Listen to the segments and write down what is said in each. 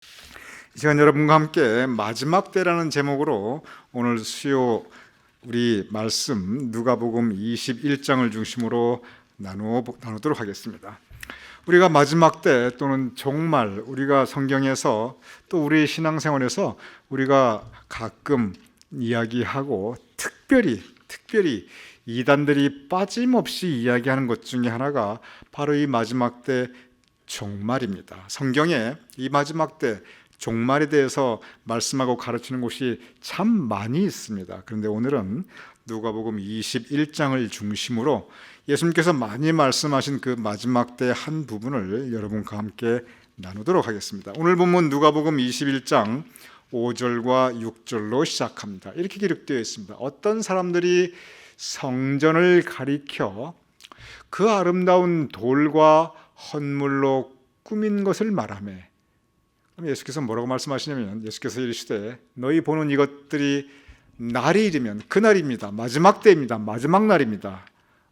이 시간 여러분과 함께 마지막 때라는 제목으로 오늘 수요 우리 말씀 누가복음 21장을 중심으로 나누도록 하겠습니다. 우리가 마지막 때 또는 종말, 우리가 성경에서 또 우리 신앙생활에서 우리가 가끔 이야기하고 특별히 이단들이 빠짐없이 이야기하는 것 중에 하나가 바로 이 마지막 때 종말입니다. 성경에 이 마지막 때 종말에 대해서 말씀하고 가르치는 곳이 참 많이 있습니다. 그런데 오늘은 누가복음 21장을 중심으로 예수님께서 많이 말씀하신 그 마지막 때 한 부분을 여러분과 함께 나누도록 하겠습니다. 오늘 본문 누가복음 21장 5절과 6절로 시작합니다. 이렇게 기록되어 있습니다. 어떤 사람들이 성전을 가리켜 그 아름다운 돌과 헌물로 꾸민 것을 말하며, 예수께서 뭐라고 말씀하시냐면, 예수께서 이르시되 너희 보는 이것들이 날이 이르면, 그날입니다. 마지막 때입니다. 마지막 날입니다.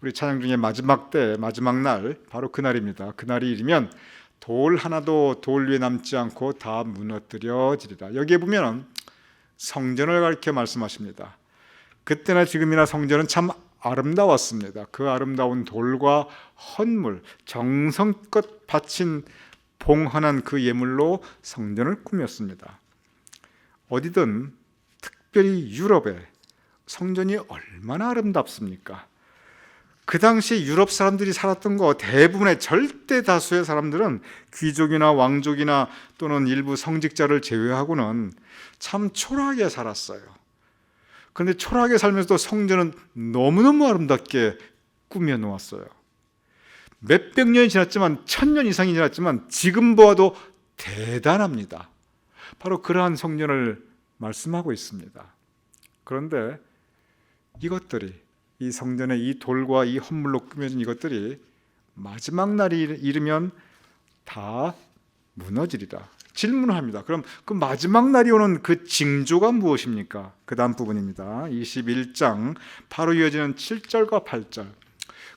우리 찬양 중에 마지막 때, 마지막 날, 바로 그날입니다. 그날이 이르면 돌 하나도 돌 위에 남지 않고 다 무너뜨려지리라. 여기에 보면 성전을 가리켜 말씀하십니다. 그때나 지금이나 성전은 참 아름다웠습니다. 그 아름다운 돌과 헌물, 정성껏 바친 봉헌한 그 예물로 성전을 꾸몄습니다. 어디든 특별히 유럽에 성전이 얼마나 아름답습니까? 그 당시 유럽 사람들이 살았던 거 대부분의 절대 다수의 사람들은 귀족이나 왕족이나 또는 일부 성직자를 제외하고는 참 초라하게 살았어요. 그런데 초라하게 살면서도 성전은 너무너무 아름답게 꾸며 놓았어요. 몇백 년이 지났지만, 1000년 이상이 지났지만 지금 보아도 대단합니다. 바로 그러한 성전을 말씀하고 있습니다. 그런데 이것들이, 이 성전의 이 돌과 이 헌물로 꾸며진 이것들이 마지막 날이 이르면 다 무너지리라. 질문을 합니다. 그럼 그 마지막 날이 오는 그 징조가 무엇입니까? 그 다음 부분입니다. 21장 바로 이어지는 7절과 8절.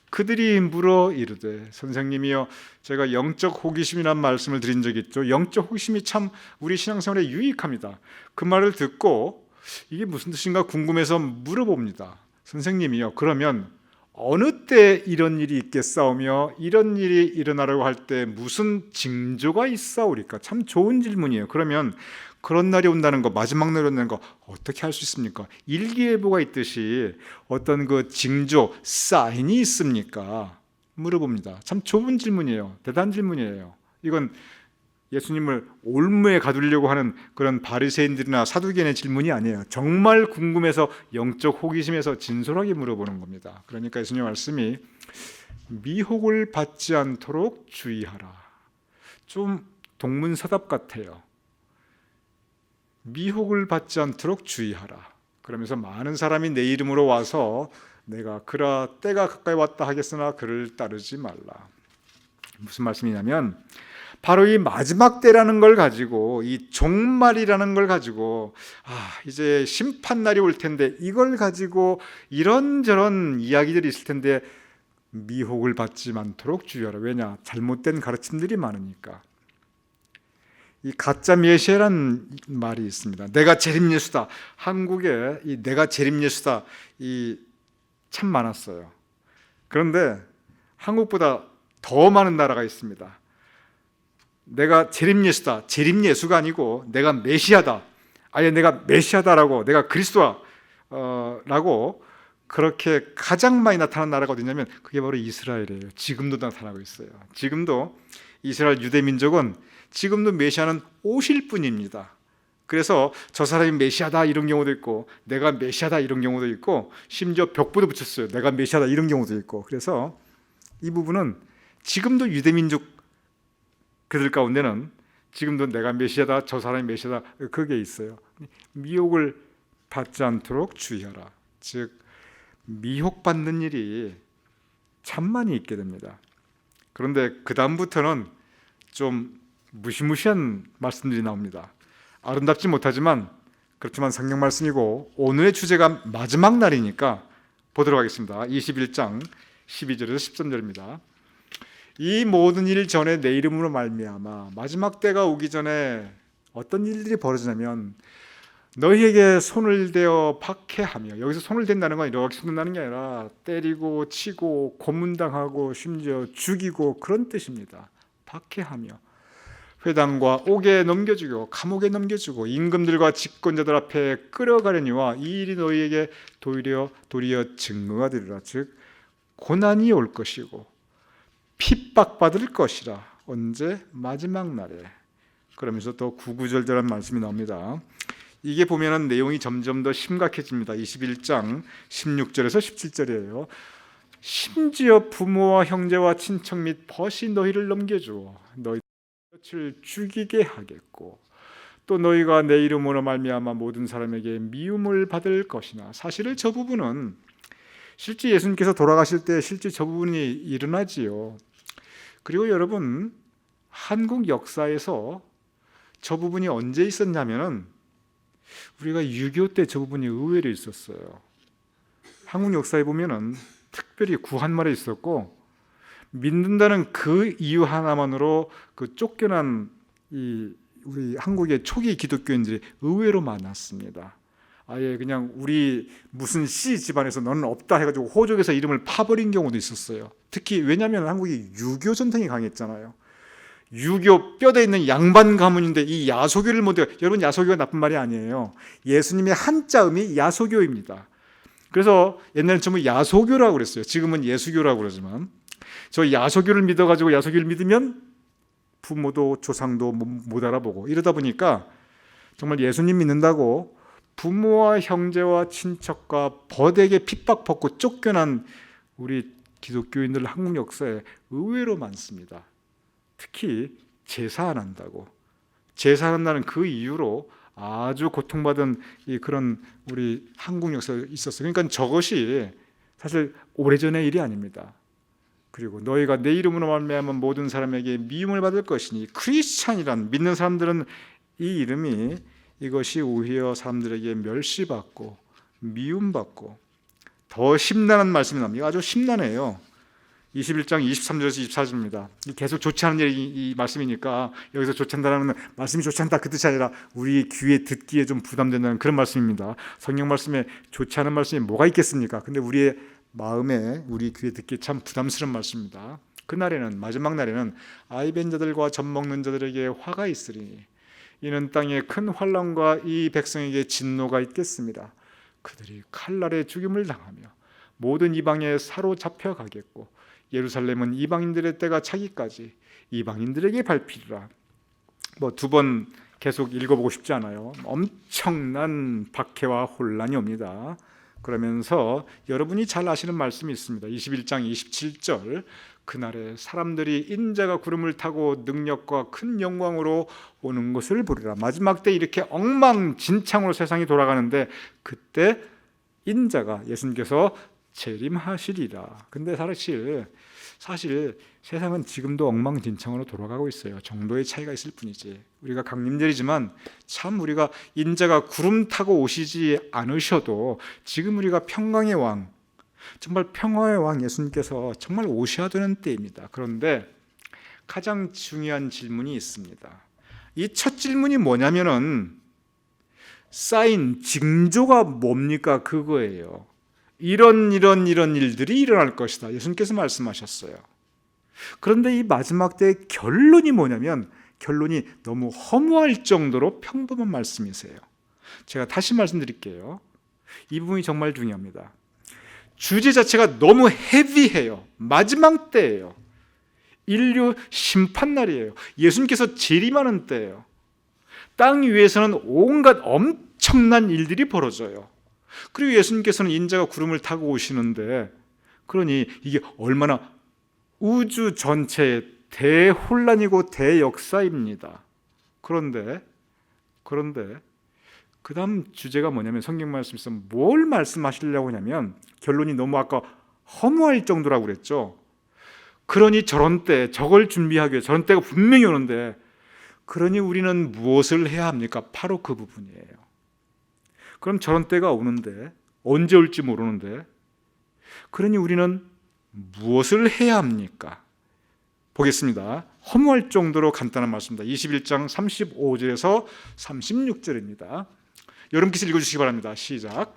그들이 물어 이르되, 선생님이여, 제가 영적 호기심이란 말씀을 드린 적이 있죠. 영적 호기심이 참 우리 신앙생활에 유익합니다. 그 말을 듣고 이게 무슨 뜻인가 궁금해서 물어봅니다. 선생님이요, 그러면 어느 때 이런 일이 있겠사오며 이런 일이 일어나려고 할 때 무슨 징조가 있사오리까? 참 좋은 질문이에요. 그러면 그런 날이 온다는 거, 마지막 날이 온다는 거 어떻게 할 수 있습니까? 일기예보가 있듯이 어떤 그 징조, 사인이 있습니까? 물어봅니다. 참 좋은 질문이에요. 대단한 질문이에요. 이건 예수님을 올무에 가두려고 하는 그런 바리새인들이나 사두개인의 질문이 아니에요. 정말 궁금해서 영적 호기심에서 진솔하게 물어보는 겁니다. 그러니까 예수님 말씀이 미혹을 받지 않도록 주의하라. 좀 동문서답 같아요. 미혹을 받지 않도록 주의하라. 그러면서 많은 사람이 내 이름으로 와서 내가 그라 때가 가까이 왔다 하겠으나 그를 따르지 말라. 무슨 말씀이냐면 바로 이 마지막 때라는 걸 가지고, 이 종말이라는 걸 가지고, 이제 심판날이 올 텐데 이걸 가지고 이런저런 이야기들이 있을 텐데 미혹을 받지 않도록 주의하라. 왜냐? 잘못된 가르침들이 많으니까. 이 가짜 메시아라는 말이 있습니다. 내가 재림 예수다. 한국에 이 내가 재림 예수다 이 참 많았어요. 그런데 한국보다 더 많은 나라가 있습니다. 내가 재림 예수다. 재림 예수가 아니고 내가 메시아다. 아예 내가 메시아다라고, 내가 그리스도라고 그렇게 가장 많이 나타난 나라가 어디냐면 그게 바로 이스라엘이에요. 지금도 나타나고 있어요. 지금도 이스라엘 유대 민족은 지금도 메시아는 오실 뿐입니다. 그래서 저 사람이 메시아다 이런 경우도 있고, 내가 메시아다 이런 경우도 있고, 심지어 벽보도 붙였어요. 내가 메시아다 이런 경우도 있고. 그래서 이 부분은 지금도 유대 민족 그들 가운데는 지금도 내가 메시아다, 저 사람이 메시아다, 그게 있어요. 미혹을 받지 않도록 주의하라. 즉 미혹받는 일이 참 많이 있게 됩니다. 그런데 그 다음부터는 좀 무시무시한 말씀들이 나옵니다. 아름답지 못하지만 그렇지만 성경 말씀이고 오늘의 주제가 마지막 날이니까 보도록 하겠습니다. 21장 12절에서 13절입니다. 이 모든 일 전에 내 이름으로 말미암아 마지막 때가 오기 전에 어떤 일들이 벌어지냐면 너희에게 손을 대어 박해하며, 여기서 손을 댄다는 건 이렇게 손댄다는 게 아니라 때리고 치고 고문당하고 심지어 죽이고 그런 뜻입니다. 박해하며 회당과 옥에 넘겨주고 감옥에 넘겨주고 임금들과 집권자들 앞에 끌어가려니와 이 일이 너희에게 도리어 증거가 되리라. 즉 고난이 올 것이고 핍박받을 것이라. 언제? 마지막 날에. 그러면서 또 구구절절한 말씀이 나옵니다. 이게 보면은 내용이 점점 더 심각해집니다. 21장 16절에서 17절이에요. 심지어 부모와 형제와 친척 및 벗이 너희를 넘겨주어 너희 을 죽이게 하겠고 또 너희가 내 이름으로 말미암아 모든 사람에게 미움을 받을 것이나. 사실은 저 부분은 실제 예수님께서 돌아가실 때 실제 저 부분이 일어나지요. 그리고 여러분, 한국 역사에서 저 부분이 언제 있었냐면은 우리가 6.25 때 저 부분이 의외로 있었어요. 한국 역사에 보면은 특별히 구한말에 있었고, 믿는다는 그 이유 하나만으로 그 쫓겨난 우리 한국의 초기 기독교인들이 의외로 많았습니다. 아예 그냥 우리 무슨 씨 집안에서 너는 없다 해가지고 호적에서 이름을 파버린 경우도 있었어요. 특히 왜냐하면 한국이 유교 전통이 강했잖아요. 유교 뼈대 있는 양반 가문인데 이 야소교를 못 해요. 여러분, 야소교가 나쁜 말이 아니에요. 예수님의 한자음이 야소교입니다. 그래서 옛날에 전부 야소교라고 그랬어요. 지금은 예수교라고 그러지만 저 야소교를 믿어가지고 야소교를 믿으면 부모도 조상도 못 알아보고 이러다 보니까 정말 예수님 믿는다고 부모와 형제와 친척과 벗에게 핍박받고 쫓겨난 우리 기독교인들 한국 역사에 의외로 많습니다. 특히 제사 안 한다고, 제사한다는 그 이유로 아주 고통받은 그런 우리 한국 역사에 있었어요. 그러니까 저것이 사실 오래전의 일이 아닙니다. 그리고 너희가 내 이름으로 말미암아 모든 사람에게 미움을 받을 것이니, 크리스찬이란 믿는 사람들은 이 이름이 이것이 오히려 사람들에게 멸시받고 미움받고 더 심란한 말씀이 나옵니다. 아주 심란해요. 21장 23절에서 24절입니다. 계속 좋지 않은 이 말씀이니까 여기서 좋지 않다는 말씀이 좋지 않다 그 뜻이 아니라 우리 귀에 듣기에 좀 부담된다는 그런 말씀입니다. 성경 말씀에 좋지 않은 말씀이 뭐가 있겠습니까? 근데 우리의 마음에 우리 귀에 듣기 참 부담스러운 말씀입니다. 그날에는, 마지막 날에는 아이벤 자들과 젖 먹는 자들에게 화가 있으리니 이는 땅에 큰 환난과 이 백성에게 진노가 있겠습니다. 그들이 칼날에 죽임을 당하며 모든 이방에 사로잡혀 가겠고 예루살렘은 이방인들의 때가 차기까지 이방인들에게 밟히리라. 두 번 계속 읽어보고 싶지 않아요. 엄청난 박해와 혼란이 옵니다. 그러면서 여러분이 잘 아시는 말씀이 있습니다. 21장 27절, 그날에 사람들이 인자가 구름을 타고 능력과 큰 영광으로 오는 것을 보리라. 마지막 때 이렇게 엉망진창으로 세상이 돌아가는데 그때 인자가, 예수님께서 재림하시리라. 근데 사실 세상은 지금도 엉망진창으로 돌아가고 있어요. 정도의 차이가 있을 뿐이지. 우리가 강림절이지만 참 우리가 인자가 구름 타고 오시지 않으셔도 지금 우리가 평강의 왕, 정말 평화의 왕 예수님께서 정말 오셔야 되는 때입니다. 그런데 가장 중요한 질문이 있습니다. 이 첫 질문이 뭐냐면은 사인, 징조가 뭡니까? 그거예요. 이런 일들이 일어날 것이다. 예수님께서 말씀하셨어요. 그런데 이 마지막 때의 결론이 뭐냐면, 결론이 너무 허무할 정도로 평범한 말씀이세요. 제가 다시 말씀드릴게요. 이 부분이 정말 중요합니다. 주제 자체가 너무 헤비해요. 마지막 때예요. 인류 심판날이에요. 예수님께서 재림하는 때예요. 땅 위에서는 온갖 엄청난 일들이 벌어져요. 그리고 예수님께서는 인자가 구름을 타고 오시는데, 그러니 이게 얼마나 우주 전체의 대혼란이고 대역사입니다. 그런데 그 다음 주제가 뭐냐면, 성경 말씀에서 뭘 말씀하시려고 하냐면, 결론이 너무 아까 허무할 정도라고 그랬죠. 그러니 저런 때, 저걸 준비하기 위해 저런 때가 분명히 오는데, 그러니 우리는 무엇을 해야 합니까? 바로 그 부분이에요. 그럼 저런 때가 오는데, 언제 올지 모르는데, 그러니 우리는 무엇을 해야 합니까? 보겠습니다. 허무할 정도로 간단한 말씀입니다. 21장 35절에서 36절입니다. 여러분께서 읽어주시기 바랍니다. 시작.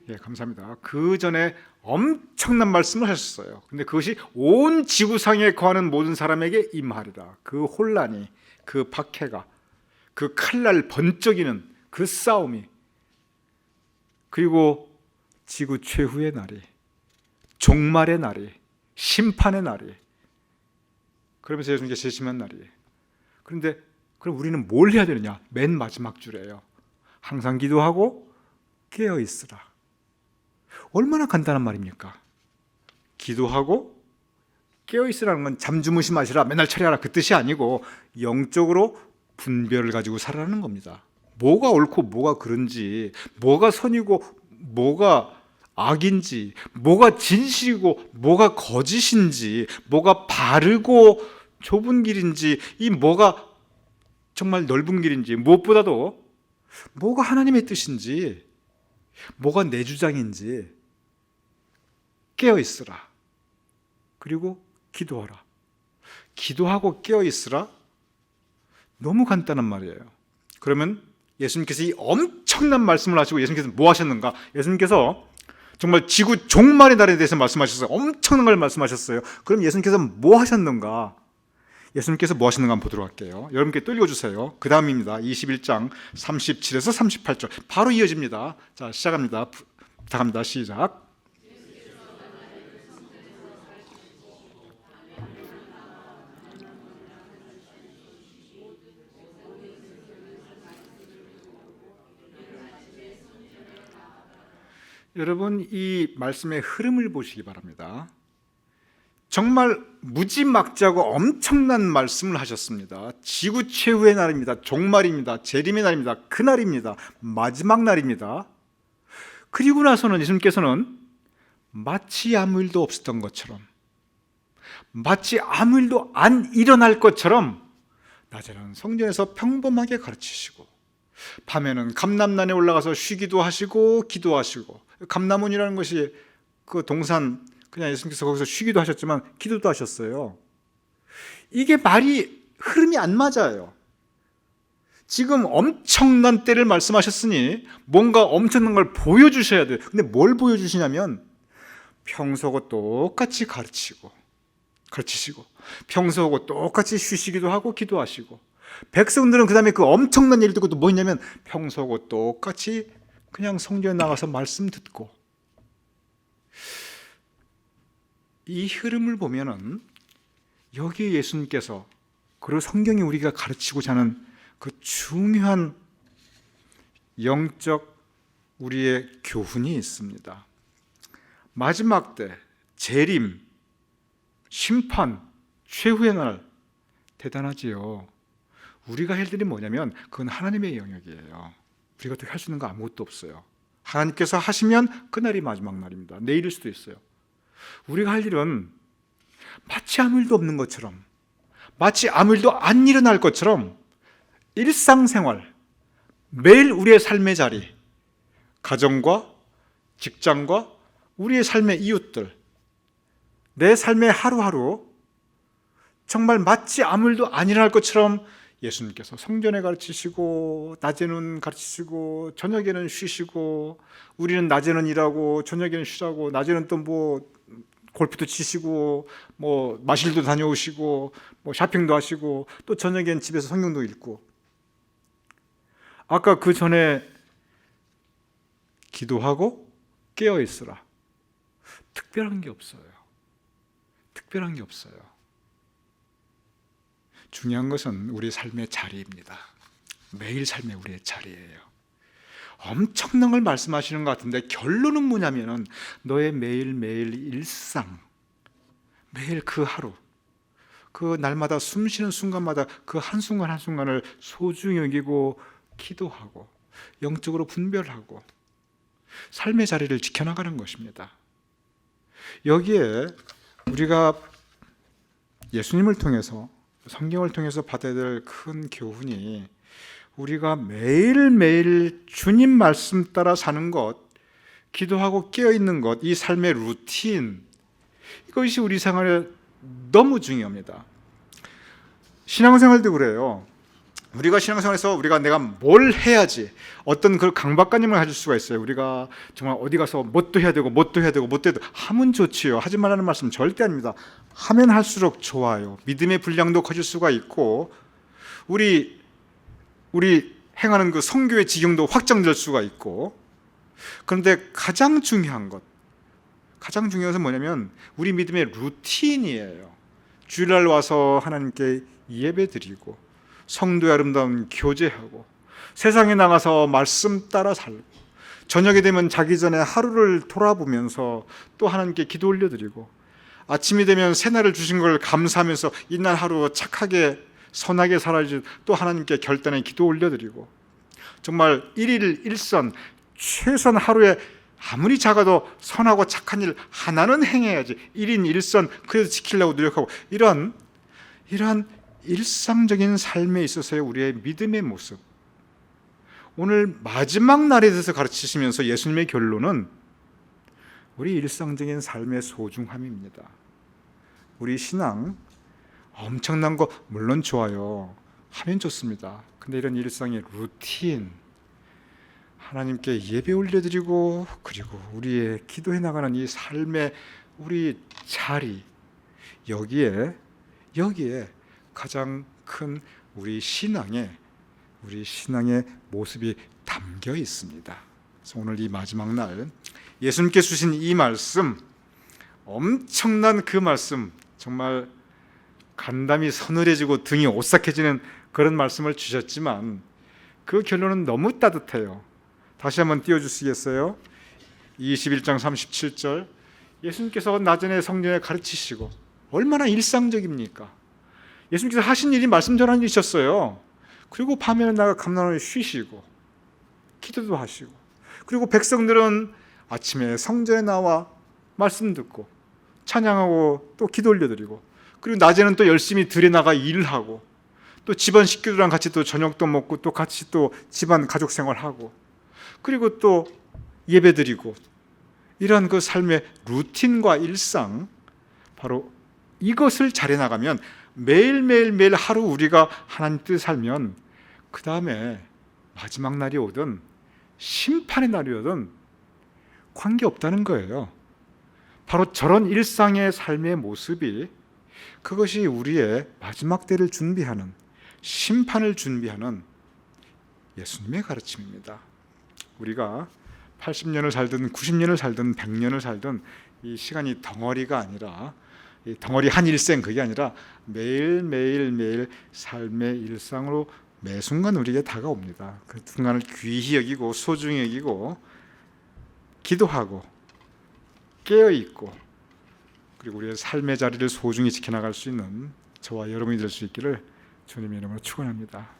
예, 감사합니다. 그 전에 엄청난 말씀을 하셨어요. 근데 그것이 온 지구상에 거하는 모든 사람에게 임하리라. 그 혼란이, 그 박해가, 그 칼날 번쩍이는 그 싸움이, 그리고 지구 최후의 날이, 종말의 날이, 심판의 날이, 그러면서 예수님께서 재림한 날이에요. 그런데 그럼 우리는 뭘 해야 되느냐? 맨 마지막 줄에요. 항상 기도하고 깨어 있으라. 얼마나 간단한 말입니까? 기도하고 깨어 있으라는 건 잠주무시 마시라, 맨날 처리하라 그 뜻이 아니고 영적으로 분별을 가지고 살아라는 겁니다. 뭐가 옳고 뭐가 그른지, 뭐가 선이고 뭐가 악인지, 뭐가 진실이고 뭐가 거짓인지, 뭐가 바르고 좁은 길인지, 이 뭐가 정말 넓은 길인지, 무엇보다도 뭐가 하나님의 뜻인지, 뭐가 내 주장인지 깨어 있으라. 그리고 기도하라. 기도하고 깨어 있으라. 너무 간단한 말이에요. 그러면 예수님께서 이 엄청난 말씀을 하시고 예수님께서 뭐 하셨는가? 예수님께서 정말 지구 종말의 날에 대해서 말씀하셨어요. 엄청난 걸 말씀하셨어요. 그럼 예수님께서 뭐 하셨는가? 예수님께서 뭐 하셨는가 한번 보도록 할게요. 여러분께 또 읽어주세요. 그 다음입니다. 21장 37에서 38절 바로 이어집니다. 자, 시작합니다. 부탁합니다. 시작. 여러분, 이 말씀의 흐름을 보시기 바랍니다. 정말 무지막지하고 엄청난 말씀을 하셨습니다. 지구 최후의 날입니다. 종말입니다. 재림의 날입니다. 그날입니다. 마지막 날입니다. 그리고 나서는 예수님께서는 마치 아무 일도 없었던 것처럼, 마치 아무 일도 안 일어날 것처럼 낮에는 성전에서 평범하게 가르치시고, 밤에는 감람산에 올라가서 쉬기도 하시고 기도하시고, 감람원이라는 것이 그 동산, 그냥 예수님께서 거기서 쉬기도 하셨지만 기도도 하셨어요. 이게 말이 흐름이 안 맞아요. 지금 엄청난 때를 말씀하셨으니 뭔가 엄청난 걸 보여주셔야 돼요. 근데 뭘 보여주시냐면 평소하고 똑같이 가르치시고 평소하고 똑같이 쉬시기도 하고 기도하시고, 백성들은 그 다음에 그 엄청난 일을 듣고 또 뭐 있냐면 평소하고 똑같이 그냥 성전에 나가서 말씀 듣고. 이 흐름을 보면은 여기 예수님께서, 그리고 성경이 우리가 가르치고자 하는 그 중요한 영적 우리의 교훈이 있습니다. 마지막 때, 재림, 심판, 최후의 날, 대단하지요. 우리가 할 일이 뭐냐면 그건 하나님의 영역이에요. 우리가 어떻게 할 수 있는 거 아무것도 없어요. 하나님께서 하시면 그날이 마지막 날입니다. 내일일 수도 있어요. 우리가 할 일은 마치 아무 일도 없는 것처럼, 마치 아무 일도 안 일어날 것처럼 일상생활, 매일 우리의 삶의 자리, 가정과 직장과 우리의 삶의 이웃들, 내 삶의 하루하루 정말 마치 아무 일도 안 일어날 것처럼 예수님께서 성전에 가르치시고, 낮에는 가르치시고, 저녁에는 쉬시고, 우리는 낮에는 일하고 저녁에는 쉬라고, 낮에는 또 뭐 골프도 치시고 뭐 마실도 다녀오시고 뭐 쇼핑도 하시고, 또 저녁엔 집에서 성경도 읽고. 아까 그 전에 기도하고 깨어 있으라. 특별한 게 없어요. 특별한 게 없어요. 중요한 것은 우리 삶의 자리입니다. 매일 삶의 우리의 자리예요. 엄청난 걸 말씀하시는 것 같은데 결론은 뭐냐면은 너의 매일매일 일상, 매일 그 하루, 그 날마다 숨 쉬는 순간마다 그 한순간 한순간을 소중히 여기고 기도하고 영적으로 분별하고 삶의 자리를 지켜나가는 것입니다. 여기에 우리가 예수님을 통해서 성경을 통해서 받아야 될 큰 교훈이 우리가 매일매일 주님 말씀 따라 사는 것, 기도하고 깨어있는 것, 이 삶의 루틴, 이것이 우리 생활에 너무 중요합니다. 신앙생활도 그래요. 우리가 신앙생활에서 우리가 내가 뭘 해야지, 어떤 그 강박관념을 가질 수가 있어요. 우리가 정말 어디 가서 뭣도 해야 되고 뭣도 해야 되고 뭣도 해야 되고 하면 좋지요. 하지 말라는 말씀 절대 아닙니다. 하면 할수록 좋아요. 믿음의 분량도 커질 수가 있고 우리 행하는 그 선교의 지경도 확장될 수가 있고, 그런데 가장 중요한 것은 뭐냐면 우리 믿음의 루틴이에요. 주일날 와서 하나님께 예배드리고 성도의 아름다운 교제하고 세상에 나가서 말씀 따라 살고 저녁이 되면 자기 전에 하루를 돌아보면서 또 하나님께 기도 올려드리고 아침이 되면 새날을 주신 걸 감사하면서 이날 하루 착하게 선하게 살아야지 또 하나님께 결단의 기도 올려드리고 정말 일일 일선 최소한 하루에 아무리 작아도 선하고 착한 일 하나는 행해야지 1인 1선 그래도 지키려고 노력하고 이러한 일상적인 삶에 있어서의 우리의 믿음의 모습, 오늘 마지막 날에 대해서 가르치시면서 예수님의 결론은 우리 일상적인 삶의 소중함입니다. 우리 신앙 엄청난 거 물론 좋아요. 하면 좋습니다. 근데 이런 일상의 루틴, 하나님께 예배 올려드리고 그리고 우리의 기도해 나가는 이 삶의 우리 자리, 여기에 가장 큰 우리 신앙의 모습이 담겨 있습니다. 그래서 오늘 이 마지막 날 예수님께서 주신 이 말씀, 엄청난 그 말씀, 정말 간담이 서늘해지고 등이 오싹해지는 그런 말씀을 주셨지만 그 결론은 너무 따뜻해요. 다시 한번 띄워주시겠어요? 21장 37절, 예수님께서 나전에 성전에 가르치시고 얼마나 일상적입니까? 예수님께서 하신 일이 말씀 전하는 일이셨어요. 그리고 밤에는 나가 감람원에 쉬시고 기도도 하시고, 그리고 백성들은 아침에 성전에 나와 말씀 듣고 찬양하고 또 기도 올려드리고, 그리고 낮에는 또 열심히 들에 나가 일하고 또 집안 식구들랑 같이 또 저녁도 먹고 또 같이 또 집안 가족 생활하고 그리고 또 예배드리고, 이런 그 삶의 루틴과 일상, 바로 이것을 잘해 나가면 매일 하루 우리가 하나님 뜻 살면 그 다음에 마지막 날이 오든 심판의 날이 오든 관계없다는 거예요. 바로 저런 일상의 삶의 모습이, 그것이 우리의 마지막 때를 준비하는, 심판을 준비하는 예수님의 가르침입니다. 우리가 80년을 살든 90년을 살든 100년을 살든 이 시간이 덩어리가 아니라, 이 덩어리 한 일생 그게 아니라 매일 삶의 일상으로 매 순간 우리에게 다가옵니다. 그 순간을 귀히 여기고 소중히 여기고 기도하고 깨어있고 그리고 우리의 삶의 자리를 소중히 지켜나갈 수 있는 저와 여러분이 될 수 있기를 주님의 이름으로 축원합니다.